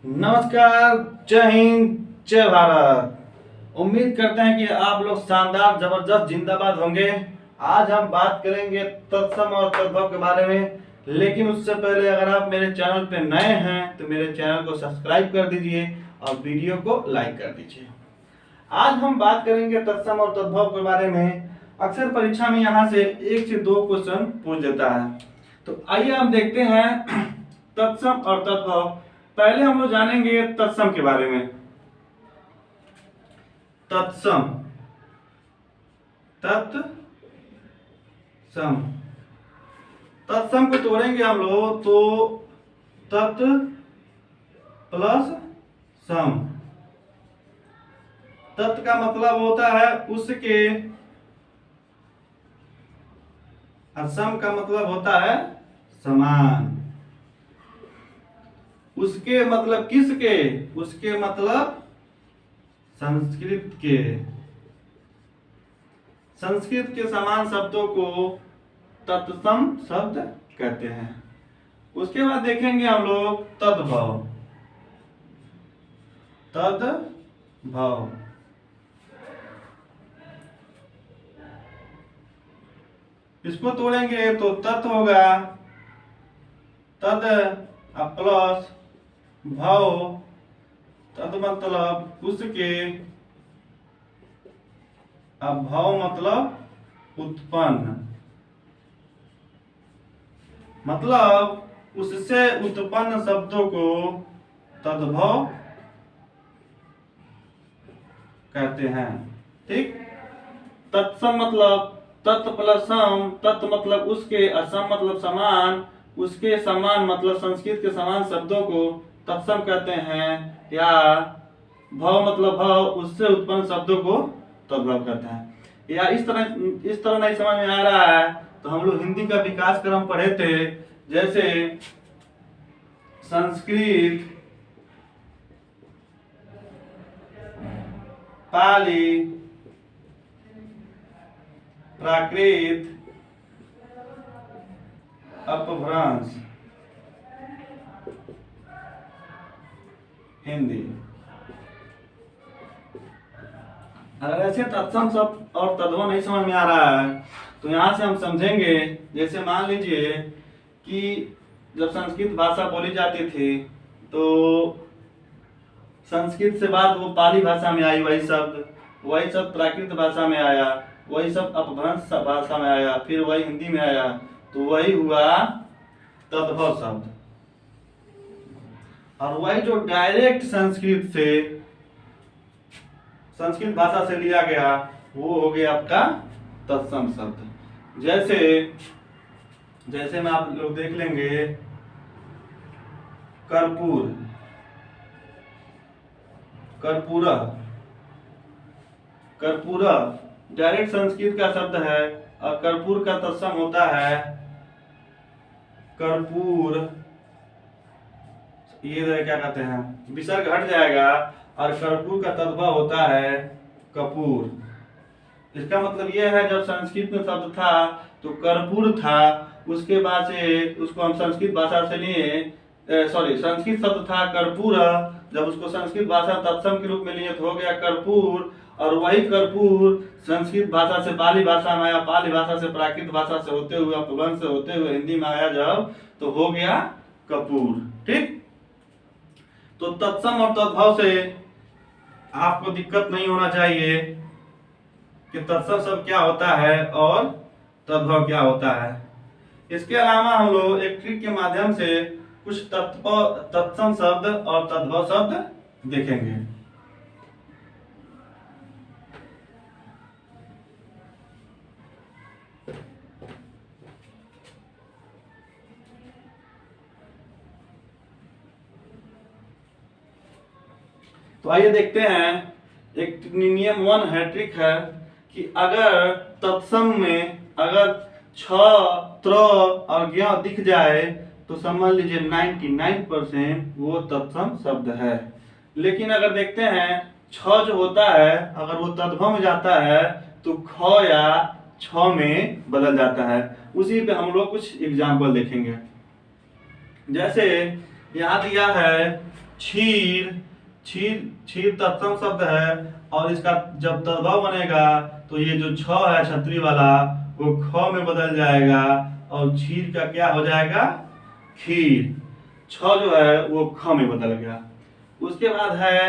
नमस्कार, जय हिंद, जय भारत। उम्मीद करते हैं कि आप लोग शानदार, जबरदस्त, जिंदाबाद होंगे। आज हम बात करेंगे तत्सम और तद्भव के बारे में। लेकिन उससे पहले अगर आप मेरे चैनल पे नए हैं तो मेरे चैनल को सब्सक्राइब कर दीजिए और वीडियो को लाइक कर दीजिए। आज हम बात करेंगे तत्सम और तद्भव के बारे में। अक्सर परीक्षा में यहाँ से 1 से 2 क्वेश्चन पूछ देता है। तो आइए हम देखते हैं तत्सम और तद्भव। पहले हम लोग जानेंगे तत्सम के बारे में। तत्सम, तत्सम, तत्सम को तोड़ेंगे हम लोग तो तत् प्लस सम। तत् का मतलब होता है उसके, और सम का मतलब होता है समान। उसके मतलब किसके? उसके मतलब संस्कृत के। संस्कृत के समान शब्दों को तत्सम शब्द कहते हैं। उसके बाद देखेंगे हम लोग तद्भव। तद्भव इसको तोड़ेंगे तो तत् होगा, तद प्लस भव, तद मतलब उसके, अब भव मतलब उत्पन्न, मतलब उससे उत्पन्न शब्दों को तद्भव कहते हैं। ठीक। तत्सम मतलब तत् प्लस सम, तत् मतलब उसके, असम मतलब समान, उसके समान मतलब संस्कृत के समान शब्दों को तत्सम कहते हैं। या भव मतलब भव, उससे उत्पन्न शब्दों को तद्भव कहते हैं। या इस तरह नहीं समझ में आ रहा है तो हम लोग हिंदी का विकास क्रम पढ़े थे। जैसे संस्कृत, पाली, प्राकृत, अपभ्रंश, हिंदी। अगर ऐसे तत्सम शब्द और तद्भव नहीं समझ में आ रहा है तो यहाँ से हम समझेंगे। जैसे मान लीजिए कि जब संस्कृत भाषा बोली जाती थी तो संस्कृत से बाद वो पाली भाषा में आई, वही शब्द प्राकृत भाषा में आया, वही सब अपभ्रंश भाषा में आया, फिर वही हिंदी में आया, तो वही हुआ तद्भव शब्द। और वही जो डायरेक्ट संस्कृत भाषा से लिया गया वो हो गया आपका तत्सम शब्द। जैसे में आप लोग देख लेंगे कर्पूर, कर्पूरा, कर्पूरा डायरेक्ट संस्कृत का शब्द है और कर्पूर का तत्सम होता है कर्पूर। ये क्या कहते हैं, विसर्ग हट जाएगा और कर्पूर का तद्भव होता है कपूर। इसका मतलब यह है जब संस्कृत में शब्द था तो कर्पूर था, उसके बाद से उसको हम संस्कृत भाषा से लिए, संस्कृत शब्द था कर्पूर, जब उसको संस्कृत भाषा तत्सम के रूप में लिए तो हो गया कर्पूर। और वही कर्पूर संस्कृत भाषा से पाली भाषा में आया, पाली भाषा से प्राकृत भाषा से होते हुए, अपभ्रंश से होते हुए हिंदी में आया जब, तो हो गया कपूर। ठीक। तो तत्सम और तद्भव से आपको दिक्कत नहीं होना चाहिए कि तत्सम शब्द क्या होता है और तद्भव क्या होता है। इसके अलावा हम लोग एक ट्रिक के माध्यम से कुछ तत्सम शब्द और तद्भव शब्द देखेंगे। तो आइए देखते हैं। एक नियम 1 है, ट्रिक है कि अगर तत्सम में अगर छ, त्र और ज्ञ दिख जाए तो समझ लीजिए 99% वो तत्सम शब्द है। लेकिन अगर देखते हैं छ जो होता है अगर वो तद्भव में जाता है तो ख या छ में बदल जाता है। उसी पे हम लोग कुछ एग्जाम्पल देखेंगे। जैसे यहाँ दिया है क्षीर, क्षीर क्षीर तत्सम शब्द है और इसका जब तद्भव बनेगा तो ये जो छ है छतरी वाला वो ख में बदल जाएगा और क्षीर का क्या हो जाएगा, खीर। छ जो है वो ख में बदल गया। उसके बाद है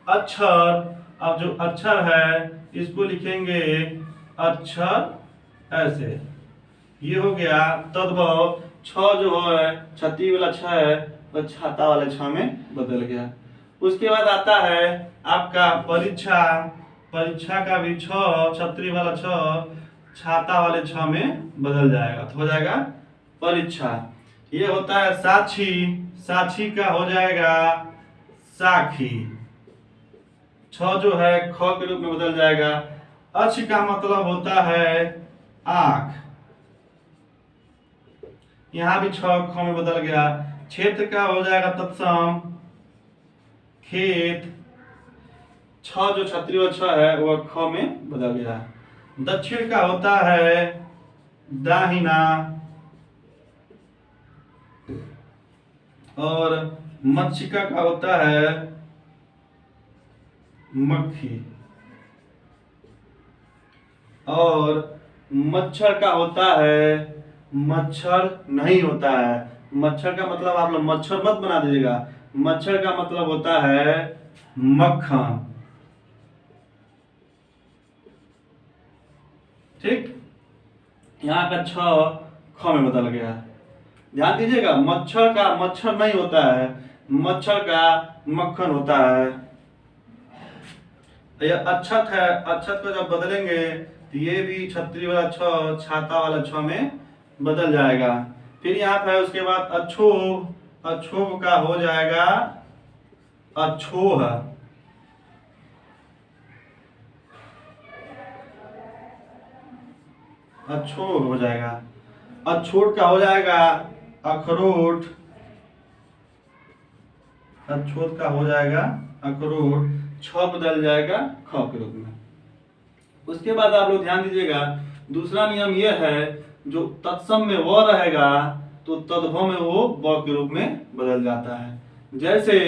अक्षर। अब जो अक्षर है इसको लिखेंगे अक्षर ऐसे, ये हो गया तद्भव। छ जो है छतरी वाला छ है वो छाता वाले छ में बदल गया। उसके बाद आता है आपका परीक्षा। परीक्षा का भी छ छतरी वाला छ छाता वाले छ में बदल जाएगा तो हो जाएगा परीक्षा। ये होता है साक्षी। साक्षी का हो जाएगा साखी। छ जो है ख के रूप में बदल जाएगा। अक्ष का मतलब होता है आंख, यहां भी छ ख में बदल गया। क्षेत्र का हो जाएगा तत्सम खेत। छ जो क्षत्रिय छ है वो ख में बदल गया। दक्षिण का होता है दाहिना और मक्षिका का होता है मक्खी और मच्छर का होता है मच्छर नहीं होता है। मच्छर का मतलब आप लोग मच्छर मत बना दीजिएगा, मच्छर का मतलब होता है मक्खन। ठीक, यहाँ का छ ख में बदल गया। ध्यान दीजिएगा, मच्छर का मच्छर नहीं होता है, मच्छर का मक्खन होता है। यह अक्षत है, अक्षत को जब बदलेंगे तो ये भी छतरी वाला छ छाता वाला छ में बदल जाएगा। फिर यहाँ पे उसके बाद अक्षोभ। अक्षोभ का हो जाएगा अक्षोह। अक्षोह हो जाएगा। अछूट का हो जाएगा अखरोट। अछूट का हो जाएगा अखरोट। छ बदल जाएगा ख के रूप में। उसके बाद आप लोग ध्यान दीजिएगा, दूसरा नियम यह है जो तत्सम में व रहेगा तो तद्भव में वो ब के रूप में बदल जाता है। जैसे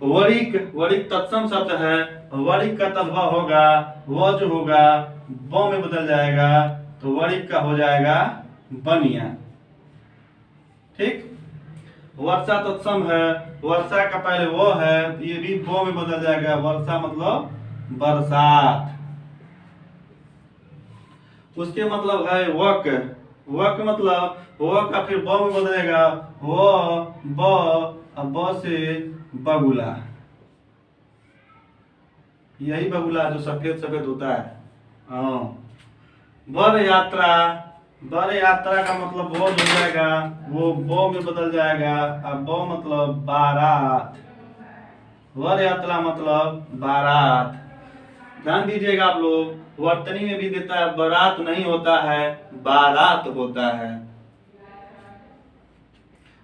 वरिक, वरिक तत्सम शब्द है, वरिक का तद्भव होगा व जो होगा ब में बदल जाएगा तो वरिक का हो जाएगा बनिया। ठीक, वर्षा तत्सम है, वर्षा का पहले वो है ये भी ब में बदल जाएगा, वर्षा मतलब बरसात। उसके मतलब है वक। वक मतलब व का फिर ब में बदलेगा, व ब से बगुला। यही बगुला जो सफेद सफेद होता है। हाँ, बर यात्रा। बर यात्रा का मतलब वो हो जाएगा, वो ब में बदल जाएगा। अब ब मतलब बारात। वर यात्रा मतलब बारात। ध्यान दीजिएगा आप लोग, वर्तनी में भी देता है बारात नहीं होता है बारात होता है।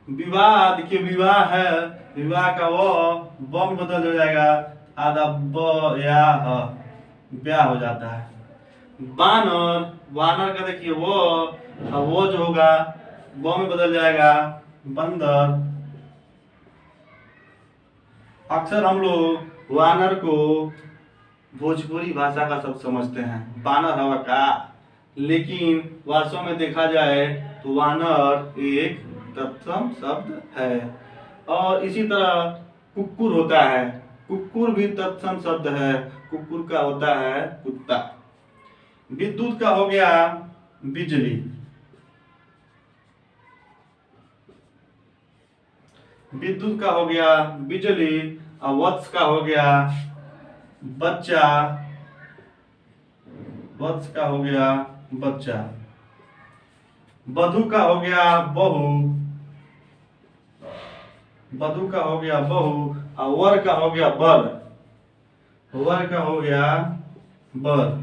विवाह, देखिए विवाह है, विवाह का वो ब में बदल हो जाएगा, आधा ब या ह, ब्याह हो जाता है। बानर, वानर का देखिए वो जो होगा ब में बदल जाएगा बंदर। अक्सर हम लोग वानर को भोजपुरी भाषा का सब समझते हैं, वानर हवा का, लेकिन वास्तव में देखा जाए तो वानर एक तत्सम शब्द है। और इसी तरह कुक्कुर होता है, कुक्कुर भी तत्सम शब्द है, कुक्कुर का होता है कुत्ता। विद्युत का हो गया बिजली। विद्युत का हो गया बिजली। और वत्स का हो गया बच्चा। वत्स का हो गया बच्चा। वधु का हो गया बहू। वधु का हो गया बहू। और वर का हो गया बर। वर का हो गया बर।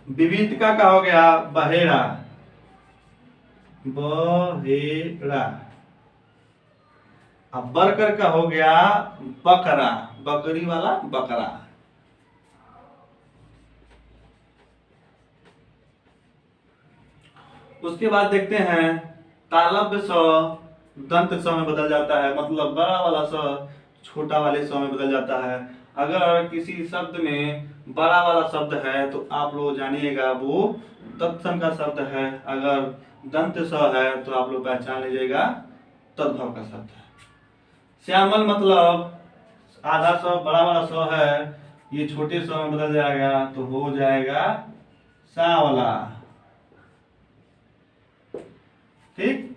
विविधका का हो गया बहेड़ा। बहेड़ा। अब बरकर का हो गया बकरा, बकरी वाला बकरा। उसके बाद देखते हैं तालव्य स, दंत स में बदल जाता है, मतलब बड़ा वाला स छोटा वाले स में बदल जाता है। अगर किसी शब्द में बड़ा वाला शब्द है तो आप लोग जानिएगा वो तत्सम का शब्द है। अगर दंत स है तो आप लोग पहचान लीजिएगा तद्भव का शब्द है। श्यामल मतलब आधा स बड़ा वाला स है, ये छोटे स में बदल जाएगा तो हो जाएगा सांवला। ठीक,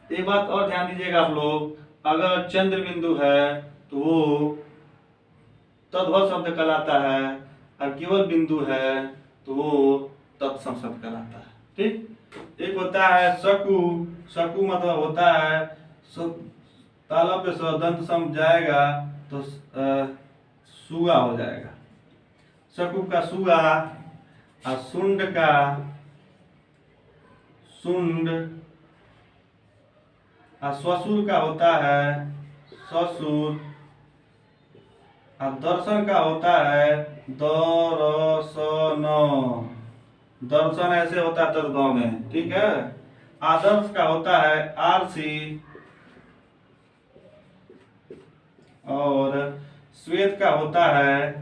एक बात और ध्यान दीजिएगा आप लोग, अगर चंद्र बिंदु है तो वो तद्भव शब्द कहलाता है, और केवल बिंदु है तो वो तत्सम शब्द कहलाता है। ठीक, एक होता है शकु, शकु मतलब होता है ताला पे दंत सम जाएगा तो सुगा हो जाएगा। शकु का सुगा, और सुंड का सुंड, और ससुर का होता है ससुर, और दर्शन का होता है दर्शन। दर्शन ऐसे होता है तद्भव में। ठीक है, आदर्श का होता है आरसी, और श्वेत का होता है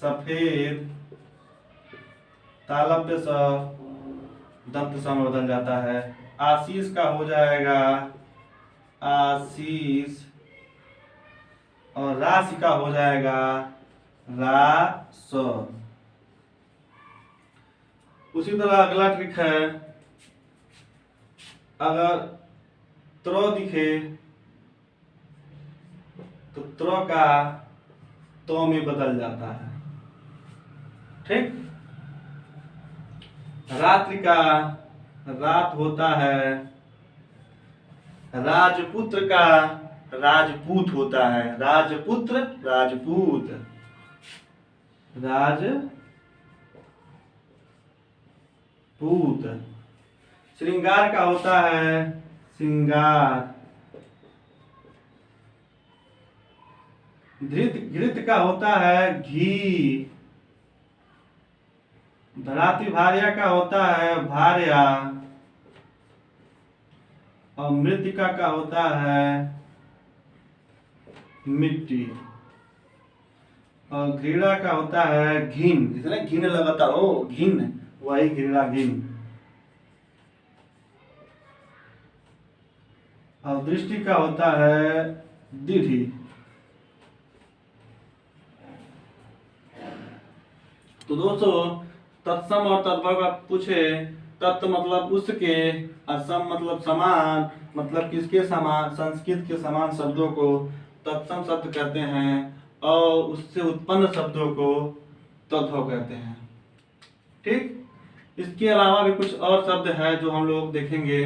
सफेद। तालव्य स दंत स में बदल जाता है। आशीष का हो जाएगा आशीष, और राशि का हो जाएगा रास। उसी तरह अगला ट्रिक है, अगर त्र दिखे तो त्र का तो में बदल जाता है। ठीक, रात्रि का रात होता है, राजपुत्र का राजपूत होता है। राजपुत्र राजपूत, राजपूत। श्रृंगार का होता है श्रृंगार। घृत का होता है घी। धराती भार्या का होता है भार्या, और मृतिका का होता है मिट्टी, और घृणा का होता है घिन। जिसने घिन लगाता हो घिन, वही घृणा घिन। और दृष्टि का होता है दीढ़ी। तो दोस्तों, तत्सम और तद्भव का पूछे, तत्व मतलब उसके, असम मतलब समान, मतलब किसके समान, संस्कृत के समान शब्दों को तत्सम शब्द कहते हैं, और उससे उत्पन्न शब्दों को तद्भव कहते हैं। ठीक, इसके अलावा भी कुछ और शब्द हैं जो हम लोग देखेंगे।